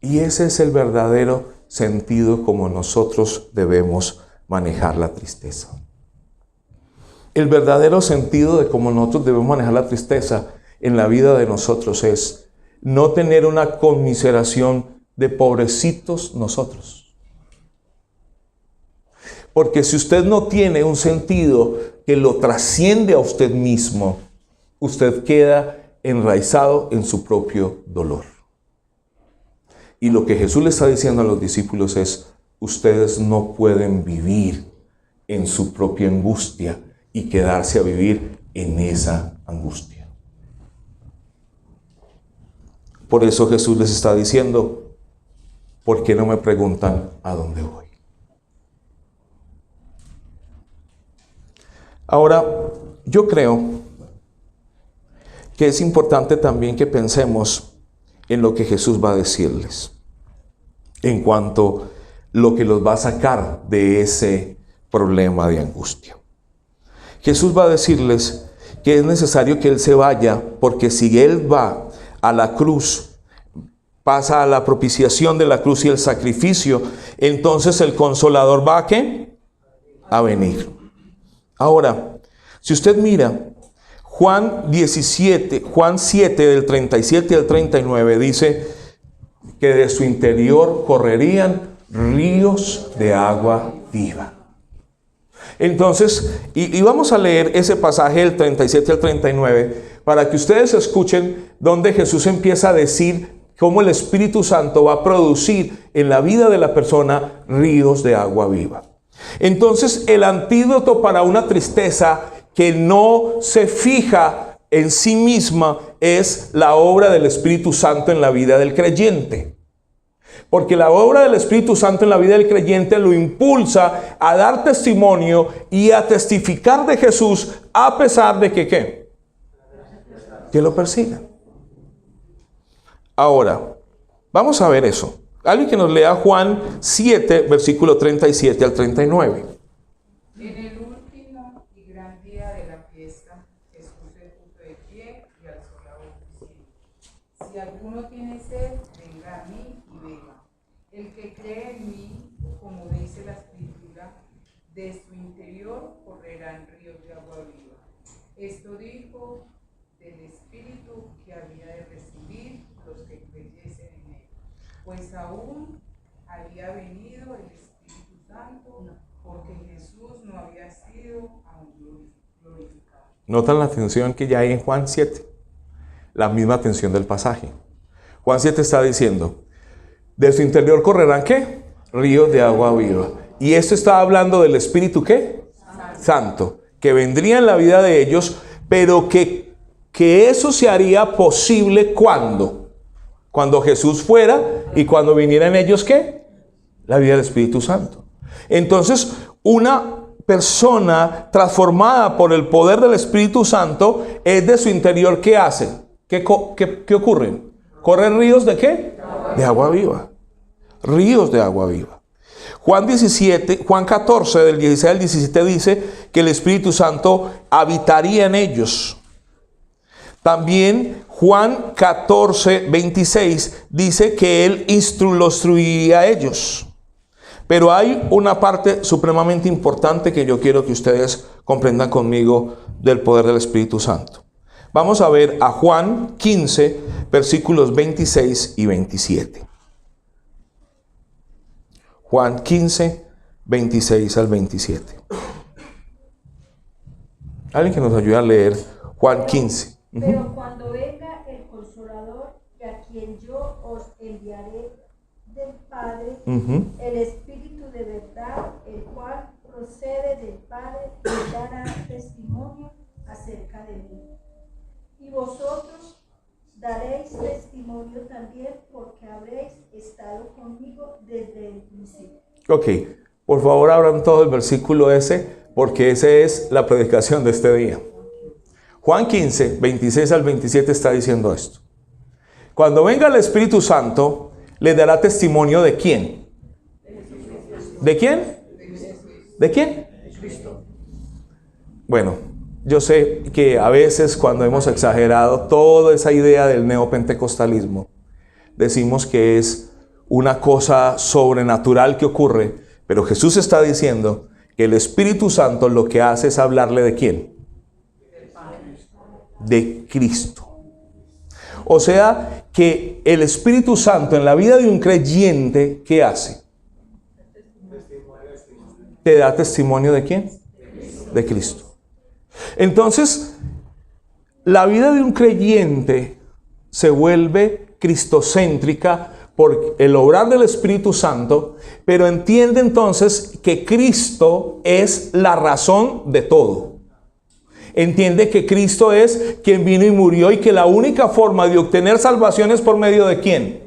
Y ese es el verdadero sentido como nosotros debemos manejar la tristeza. El verdadero sentido de cómo nosotros debemos manejar la tristeza en la vida de nosotros es no tener una conmiseración de pobrecitos nosotros. Porque si usted no tiene un sentido que lo trasciende a usted mismo, usted queda enraizado en su propio dolor. Y lo que Jesús le está diciendo a los discípulos es, ustedes no pueden vivir en su propia angustia y quedarse a vivir en esa angustia. Por eso Jesús les está diciendo, ¿por qué no me preguntan a dónde voy? Ahora, yo creo que es importante también que pensemos en lo que Jesús va a decirles, en cuanto a lo que los va a sacar de ese problema de angustia. Jesús va a decirles que es necesario que Él se vaya, porque si Él va a la cruz, pasa a la propiciación de la cruz y el sacrificio, entonces el Consolador va a ¿qué? A venir. Ahora, si usted mira, Juan 7 del 37 al 39 dice que de su interior correrían ríos de agua viva. Entonces, y vamos a leer ese pasaje del 37 al 39 para que ustedes escuchen donde Jesús empieza a decir cómo el Espíritu Santo va a producir en la vida de la persona ríos de agua viva. Entonces, el antídoto para una tristeza que no se fija en sí misma es la obra del Espíritu Santo en la vida del creyente. Porque la obra del Espíritu Santo en la vida del creyente lo impulsa a dar testimonio y a testificar de Jesús a pesar de que ¿qué? Que lo persigan. Ahora, vamos a ver eso. Alguien que nos lea Juan 7, versículo 37 al 39. En el último y gran día de la fiesta, Jesús se puso de pie y alzó la voz diciendo: si alguno tiene sed, venga a mí y beba. El que cree en mí, como dice la Escritura, de su interior correrán ríos de agua viva. Esto dijo del Espíritu que había de recibir los que creyesen en él. Pues aún había venido el Espíritu Santo, porque Jesús no había sido aún glorificado. Notan la atención que ya hay en Juan 7. La misma atención del pasaje. Juan 7 está diciendo, de su interior correrán ¿qué? Ríos de agua viva. Y esto está hablando del Espíritu ¿qué? Santo, que vendría en la vida de ellos, pero que eso se haría posible ¿cuándo? Cuando Jesús fuera y cuando viniera en ellos ¿qué? La vida del Espíritu Santo. Entonces, una persona transformada por el poder del Espíritu Santo es de su interior ¿qué hace? ¿Qué ocurre? ¿Corren ríos de qué? De agua viva. Ríos de agua viva. Juan 14, del 16 al 17 dice que el Espíritu Santo habitaría en ellos. También Juan 14, 26 dice que Él los instruiría a ellos. Pero hay una parte supremamente importante que yo quiero que ustedes comprendan conmigo del poder del Espíritu Santo. Vamos a ver a Juan 15, versículos 26 y 27. Juan 15, 26 al 27. Alguien que nos ayude a leer Juan 15. Pero cuando venga el Consolador, a quien yo os enviaré del Padre, el Espíritu de verdad, el cual procede del Padre, me dará testimonio acerca de mí. Y vosotros daréis testimonio también, porque habréis estado conmigo desde el principio. Ok, por favor abran todo el versículo ese, porque esa es la predicación de este día. Juan 15, 26 al 27 está diciendo esto. Cuando venga el Espíritu Santo, le dará testimonio de quién. ¿De quién? ¿De quién? Bueno, Yo sé que a veces cuando hemos exagerado toda esa idea del neopentecostalismo, decimos que es una cosa sobrenatural que ocurre, pero Jesús está diciendo que el Espíritu Santo lo que hace es hablarle ¿de quién? De Cristo. O sea, que el Espíritu Santo en la vida de un creyente, ¿qué hace? ¿Te da testimonio de quién? De Cristo. Entonces, la vida de un creyente se vuelve cristocéntrica por el obrar del Espíritu Santo, pero entiende entonces que Cristo es la razón de todo. Entiende que Cristo es quien vino y murió y que la única forma de obtener salvación es por medio de ¿quién?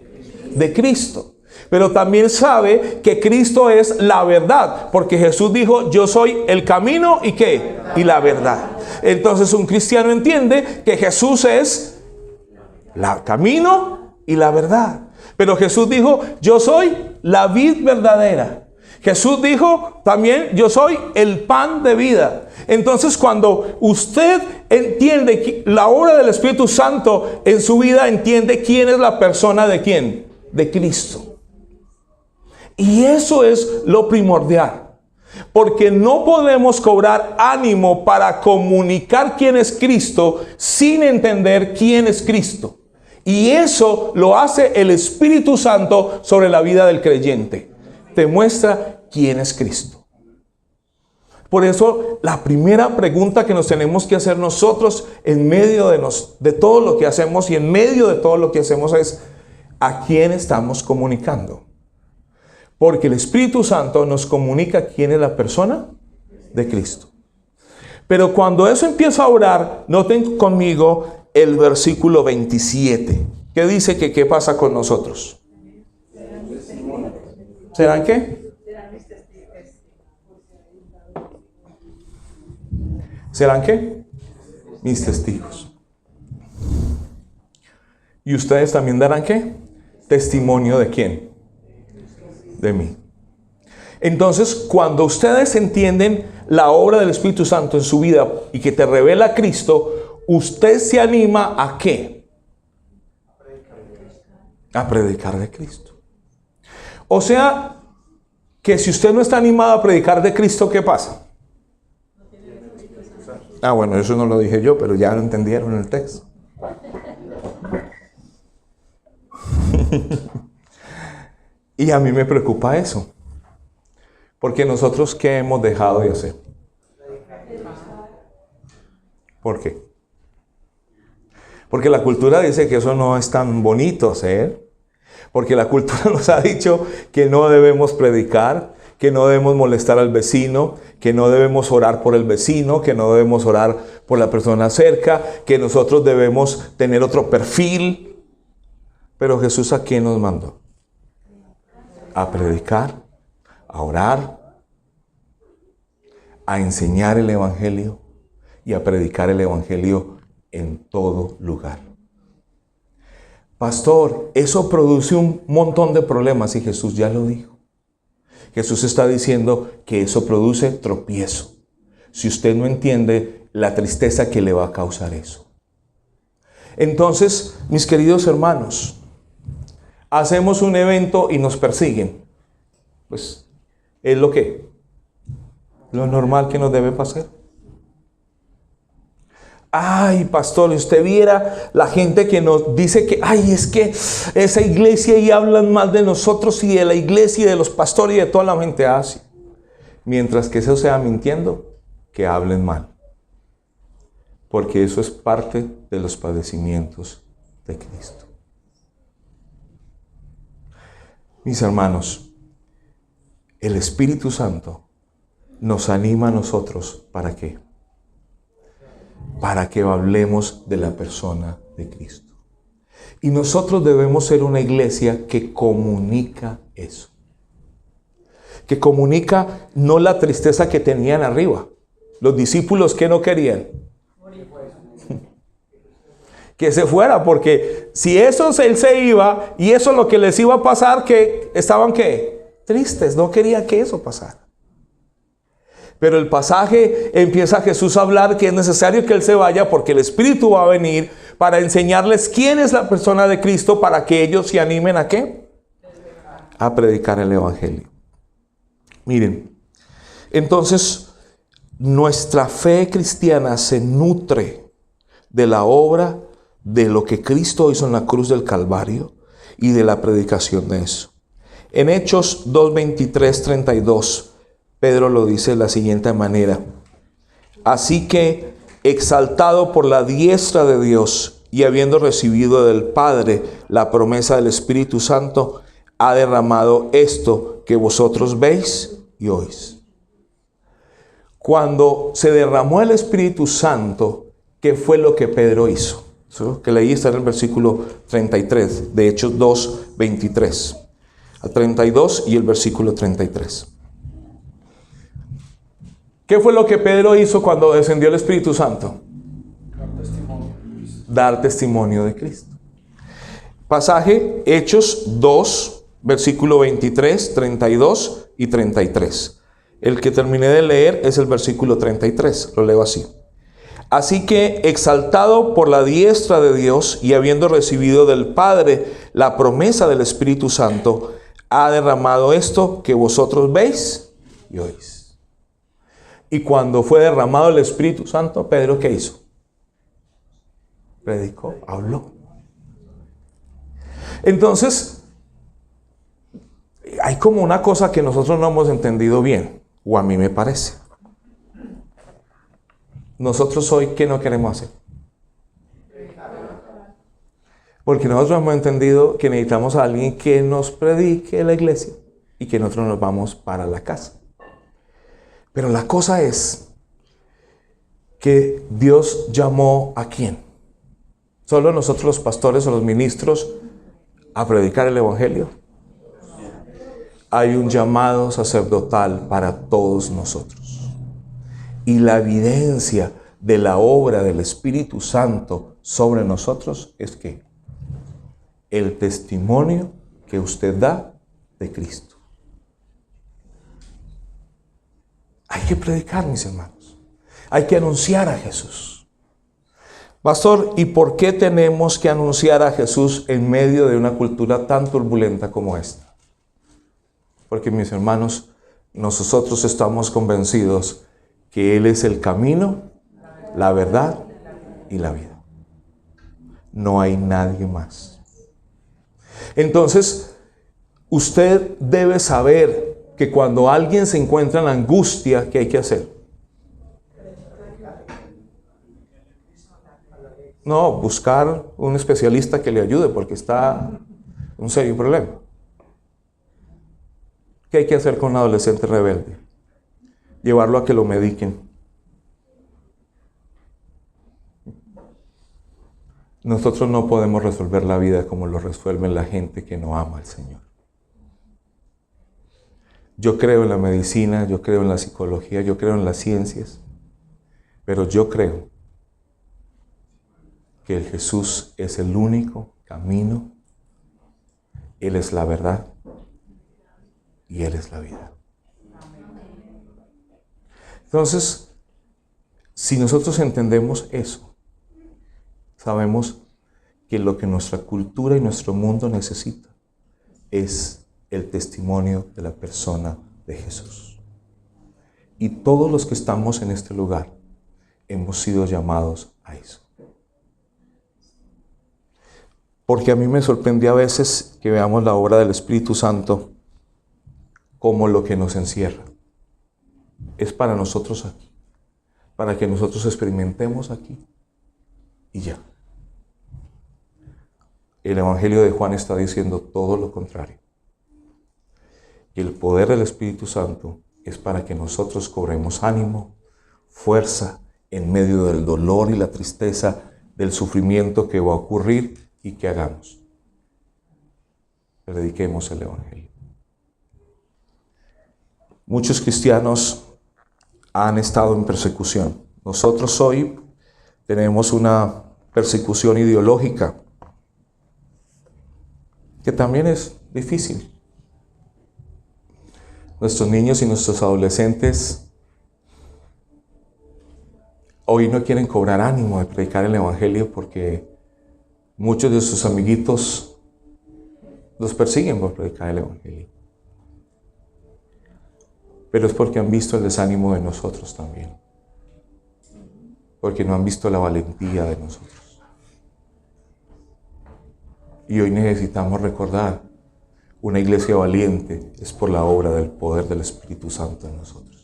De Cristo. Pero también sabe que Cristo es la verdad, porque Jesús dijo, yo soy el camino y ¿qué? Y la verdad. Entonces un cristiano entiende que Jesús es el camino y la verdad. Pero Jesús dijo, yo soy la vid verdadera. Jesús dijo también, yo soy el pan de vida. Entonces cuando usted entiende la obra del Espíritu Santo en su vida, entiende quién es la persona de quién, de Cristo. Y eso es lo primordial, porque no podemos cobrar ánimo para comunicar quién es Cristo sin entender quién es Cristo. Y eso lo hace el Espíritu Santo sobre la vida del creyente. Te muestra quién es Cristo. Por eso la primera pregunta que nos tenemos que hacer nosotros en medio de todo lo que hacemos y en medio de todo lo que hacemos es ¿a quién estamos comunicando? Porque el Espíritu Santo nos comunica quién es la persona de Cristo. Pero cuando eso empieza a orar, noten conmigo el versículo 27, que dice que ¿qué pasa con nosotros? ¿Serán qué? ¿Serán qué? Mis testigos. ¿Y ustedes también darán qué? Testimonio de quién? De mí. Entonces, cuando ustedes entienden la obra del Espíritu Santo en su vida y que te revela Cristo, usted se anima ¿a qué? A predicar de Cristo. O sea, que si usted no está animado a predicar de Cristo, ¿qué pasa? Ah, bueno, eso no lo dije yo, pero ya lo entendieron en el texto. Y a mí me preocupa eso. Porque nosotros, ¿qué hemos dejado de hacer? ¿Por qué? Porque la cultura dice que eso no es tan bonito hacer. Porque la cultura nos ha dicho que no debemos predicar, que no debemos molestar al vecino, que no debemos orar por el vecino, que no debemos orar por la persona cerca, que nosotros debemos tener otro perfil. Pero Jesús, ¿a quién nos mandó? A predicar, a orar, a enseñar el Evangelio y a predicar el Evangelio en todo lugar. Pastor, eso produce un montón de problemas y Jesús ya lo dijo. Jesús está diciendo que eso produce tropiezo. Si usted no entiende la tristeza que le va a causar eso. Entonces, mis queridos hermanos, hacemos un evento y nos persiguen. Pues es lo normal que nos debe pasar. Ay, pastor, usted viera la gente que nos dice que, ay, es que esa iglesia y hablan mal de nosotros y de la iglesia y de los pastores y de toda la gente así. Mientras que eso sea mintiendo, que hablen mal. Porque eso es parte de los padecimientos de Cristo. Mis hermanos, el Espíritu Santo nos anima a nosotros, ¿para qué? Para que hablemos de la persona de Cristo. Y nosotros debemos ser una iglesia que comunica eso. Que comunica no la tristeza que tenían arriba. Los discípulos que no querían. Que se fuera, porque si eso él se iba y eso es lo que les iba a pasar, que estaban ¿qué? Tristes, no quería que eso pasara. Pero el pasaje empieza Jesús a hablar que es necesario que Él se vaya porque el Espíritu va a venir para enseñarles quién es la persona de Cristo para que ellos se animen ¿a qué? A predicar el Evangelio. Miren, entonces nuestra fe cristiana se nutre de la obra de lo que Cristo hizo en la cruz del Calvario y de la predicación de eso. En Hechos 2, 23, 32, Pedro lo dice de la siguiente manera: así que, exaltado por la diestra de Dios y habiendo recibido del Padre la promesa del Espíritu Santo, ha derramado esto que vosotros veis y oís. Cuando se derramó el Espíritu Santo, ¿qué fue lo que Pedro hizo? Eso que leí está en el versículo 33 de Hechos 2, 23 a 32 y el versículo 33. ¿Qué fue lo que Pedro hizo cuando descendió el Espíritu Santo? Dar testimonio de Cristo. Pasaje Hechos 2, versículo 23, 32 y 33. El que terminé de leer es el versículo 33. Lo leo así. Así que, exaltado por la diestra de Dios y habiendo recibido del Padre la promesa del Espíritu Santo, ha derramado esto que vosotros veis y oís. Y cuando fue derramado el Espíritu Santo, Pedro, ¿qué hizo? Predicó, habló. Entonces, hay como una cosa que nosotros no hemos entendido bien, o a mí me parece. Nosotros hoy, ¿qué no queremos hacer? Porque nosotros hemos entendido que necesitamos a alguien que nos predique en la iglesia y que nosotros nos vamos para la casa. Pero la cosa es que Dios llamó ¿a quién? ¿Solo nosotros los pastores o los ministros a predicar el Evangelio? Hay un llamado sacerdotal para todos nosotros. Y la evidencia de la obra del Espíritu Santo sobre nosotros es que el testimonio que usted da de Cristo. Hay que predicar, mis hermanos. Hay que anunciar a Jesús. Pastor, ¿y por qué tenemos que anunciar a Jesús en medio de una cultura tan turbulenta como esta? Porque, mis hermanos, nosotros estamos convencidos que Él es el camino, la verdad y la vida. No hay nadie más. Entonces, usted debe saber que cuando alguien se encuentra en la angustia, ¿qué hay que hacer? No, buscar un especialista que le ayude porque está en un serio problema. ¿Qué hay que hacer con un adolescente rebelde? Llevarlo a que lo mediquen. Nosotros no podemos resolver la vida como lo resuelve la gente que no ama al Señor. Yo creo en la medicina, yo creo en la psicología, yo creo en las ciencias, pero yo creo que el Jesús es el único camino, Él es la verdad y Él es la vida. Entonces, si nosotros entendemos eso, sabemos que lo que nuestra cultura y nuestro mundo necesita es el testimonio de la persona de Jesús. Y todos los que estamos en este lugar hemos sido llamados a eso. Porque a mí me sorprende a veces que veamos la obra del Espíritu Santo como lo que nos encierra. Es para nosotros aquí, para que nosotros experimentemos aquí y ya. El Evangelio de Juan está diciendo todo lo contrario. Y el poder del Espíritu Santo es para que nosotros cobremos ánimo, fuerza en medio del dolor y la tristeza, del sufrimiento que va a ocurrir y que hagamos. Prediquemos el Evangelio. Muchos cristianos han estado en persecución. Nosotros hoy tenemos una persecución ideológica que también es difícil. Nuestros niños y nuestros adolescentes hoy no quieren cobrar ánimo de predicar el Evangelio porque muchos de sus amiguitos los persiguen por predicar el Evangelio. Pero es porque han visto el desánimo de nosotros también. Porque no han visto la valentía de nosotros. Y hoy necesitamos recordar, una iglesia valiente es por la obra del poder del Espíritu Santo en nosotros.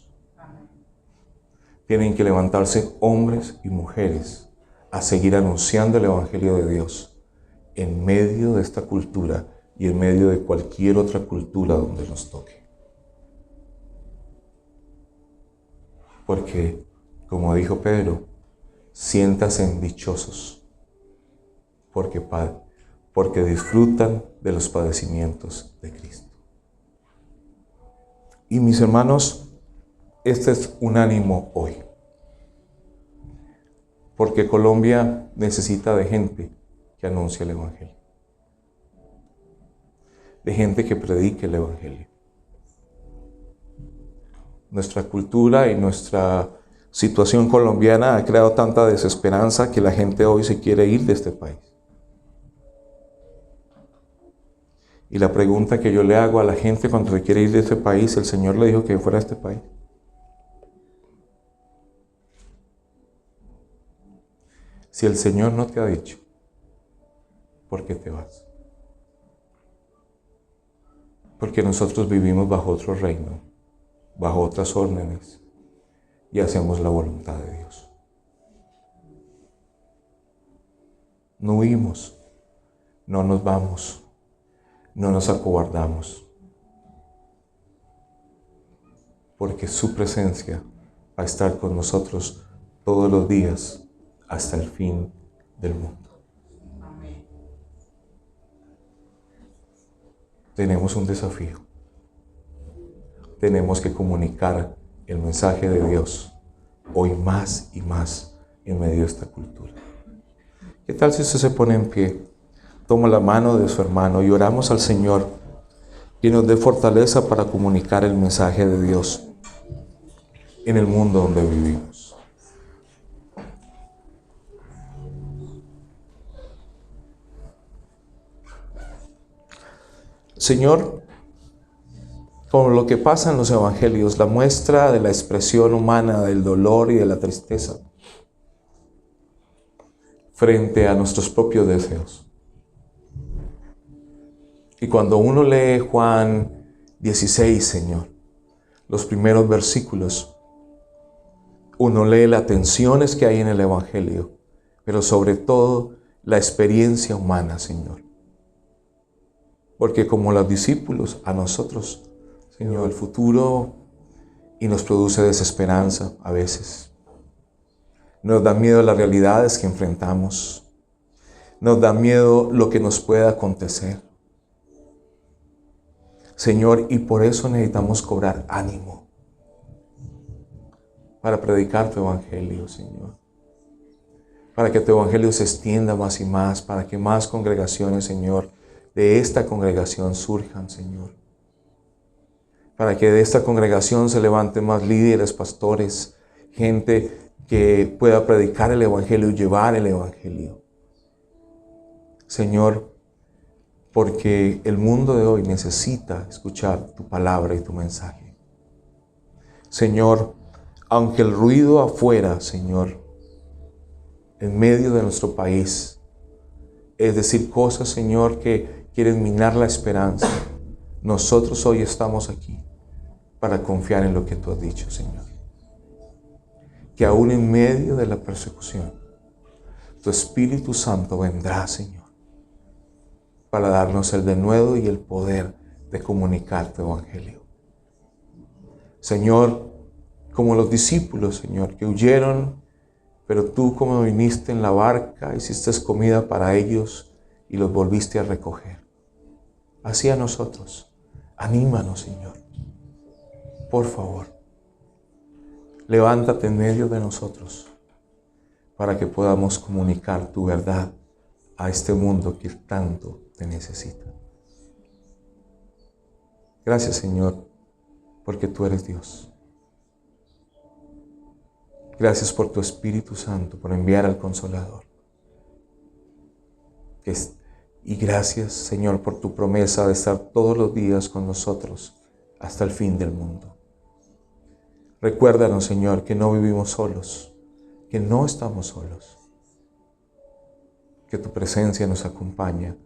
Tienen que levantarse hombres y mujeres a seguir anunciando el Evangelio de Dios en medio de esta cultura y en medio de cualquier otra cultura donde nos toque. Porque, como dijo Pedro, siéntanse dichosos porque disfrutan de los padecimientos de Cristo. Y mis hermanos, este es un ánimo hoy. Porque Colombia necesita de gente que anuncie el Evangelio. De gente que predique el Evangelio. Nuestra cultura y nuestra situación colombiana ha creado tanta desesperanza que la gente hoy se quiere ir de este país. Y la pregunta que yo le hago a la gente cuando se quiere ir de este país, el Señor le dijo que fuera a este país. Si el Señor no te ha dicho, ¿por qué te vas? Porque nosotros vivimos bajo otro reino, bajo otras órdenes, y hacemos la voluntad de Dios. No huimos, no nos vamos, no nos acobardamos, porque su presencia va a estar con nosotros todos los días hasta el fin del mundo. Amén. Tenemos un desafío. Tenemos que comunicar el mensaje de Dios hoy más y más en medio de esta cultura. ¿Qué tal si usted se pone en pie, toma la mano de su hermano y oramos al Señor que nos dé fortaleza para comunicar el mensaje de Dios en el mundo donde vivimos? Señor, como lo que pasa en los evangelios, la muestra de la expresión humana del dolor y de la tristeza frente a nuestros propios deseos. Y cuando uno lee Juan 16, Señor, los primeros versículos, uno lee las tensiones que hay en el evangelio, pero sobre todo la experiencia humana, Señor. Porque como los discípulos, a nosotros, Señor, el futuro y nos produce desesperanza a veces. Nos da miedo las realidades que enfrentamos. Nos da miedo lo que nos pueda acontecer. Señor, y por eso necesitamos cobrar ánimo para predicar tu evangelio, Señor. Para que tu evangelio se extienda más y más, para que más congregaciones, Señor, de esta congregación surjan, Señor. Para que de esta congregación se levanten más líderes, pastores, gente que pueda predicar el evangelio y llevar el evangelio. Señor, porque el mundo de hoy necesita escuchar tu palabra y tu mensaje. Señor, aunque el ruido afuera, Señor, en medio de nuestro país, es decir, cosas, Señor, que quieren minar la esperanza, nosotros hoy estamos aquí para confiar en lo que tú has dicho, Señor. Que aún en medio de la persecución, tu Espíritu Santo vendrá, Señor, para darnos el denuedo y el poder de comunicar tu evangelio. Señor, como los discípulos, Señor, que huyeron, pero tú como viniste en la barca, hiciste comida para ellos y los volviste a recoger. Así a nosotros. Anímanos, Señor. Por favor, levántate en medio de nosotros para que podamos comunicar tu verdad a este mundo que tanto te necesita. Gracias, Señor, porque tú eres Dios. Gracias por tu Espíritu Santo, por enviar al Consolador. Y gracias, Señor, por tu promesa de estar todos los días con nosotros hasta el fin del mundo. Recuérdanos, Señor, que no vivimos solos, que no estamos solos, que tu presencia nos acompaña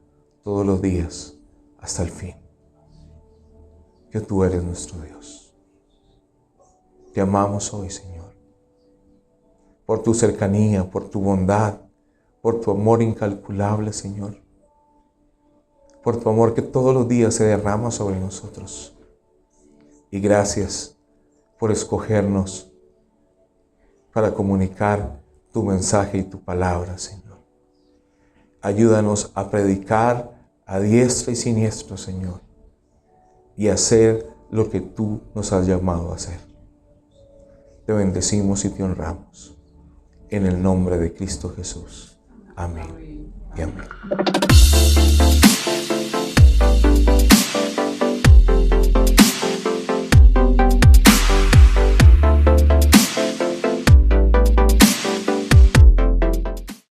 todos los días hasta el fin, que tú eres nuestro Dios. Te amamos hoy, Señor, por tu cercanía, por tu bondad, por tu amor incalculable, Señor, por tu amor que todos los días se derrama sobre nosotros. Y gracias por escogernos para comunicar tu mensaje y tu palabra, Señor. Ayúdanos a predicar a diestra y siniestra, Señor, y a hacer lo que tú nos has llamado a hacer. Te bendecimos y te honramos. En el nombre de Cristo Jesús. Amén y amén.